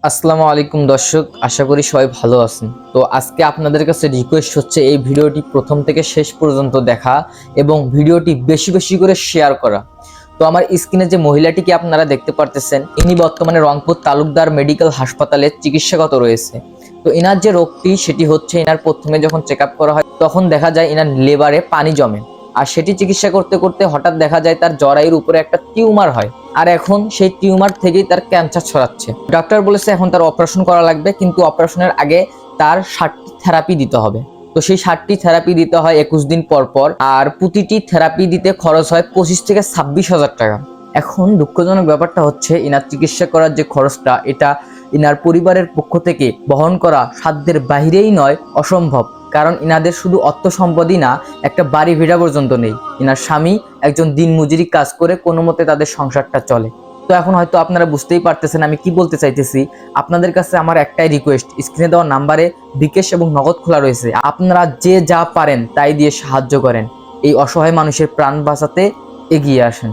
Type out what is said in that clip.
আসসালামু আলাইকুম দর্শক, আশা করি সবাই ভালো আছেন। তো আজকে আপনাদের কাছে রিকোয়েস্ট হচ্ছে এই ভিডিওটি প্রথম থেকে শেষ পর্যন্ত দেখা এবং ভিডিওটি বেশি বেশি করে শেয়ার করা। তো আমার স্ক্রিনে যে মহিলাটিকে আপনারা দেখতে পারতেছেন, ইনি বর্তমানে রংপুর তালুকদার মেডিকেল হাসপাতালে চিকিৎসাগত রয়েছে। তো ইনার যে রোগটি সেটি হচ্ছে, ইনার প্রথমে যখন চেক আপ করা হয় তখন দেখা যায় ইনার লিভারে পানি জমে, আর সেটি চিকিৎসা করতে করতে হঠাৎ দেখা যায় তার জরায়ুর উপরে একটা টিউমার হয়, আর এখন সেই টিউমার থেকেই তার ক্যান্সার ছড়াচ্ছে। ডক্টর বলেছে এখন তার অপারেশন করা লাগবে, কিন্তু অপারেশনের আগে তার 60টি থেরাপি দিতে হবে। তো সেই 60টি থেরাপি দিতে হয় 21 দিন পর পর, আর প্রতিটি থেরাপি দিতে খরচ হয় 25 থেকে 26,000 টাকা। এখন দুঃখজনক ব্যাপারটা হচ্ছে, ইনার চিকিৎসা করার যে খরচটা, এটা ইনার পরিবারের পক্ষ থেকে বহন করা সাধ্যের বাহিরেই নয়, অসম্ভব। কারণ ইনাদের শুধু অর্থ সম্পদই না, একটা বাড়ি ভিড়া পর্যন্ত নেই। ইনার স্বামী একজন দিনমজুরি কাজ করে কোনো মতে তাদের সংসারটা চলে। তো এখন হয়তো আপনারা বুঝতেই পারতেছেন আমি কি বলতে চাইতেছি। আপনাদের কাছে আমার একটাই রিকোয়েস্ট, স্ক্রিনে দেওয়া নাম্বারে বিকাশ এবং নগদ খোলা রয়েছে, আপনারা যে যা পারেন তাই দিয়ে সাহায্য করেন। এই অসহায় মানুষের প্রাণ বাঁচাতে এগিয়ে আসেন।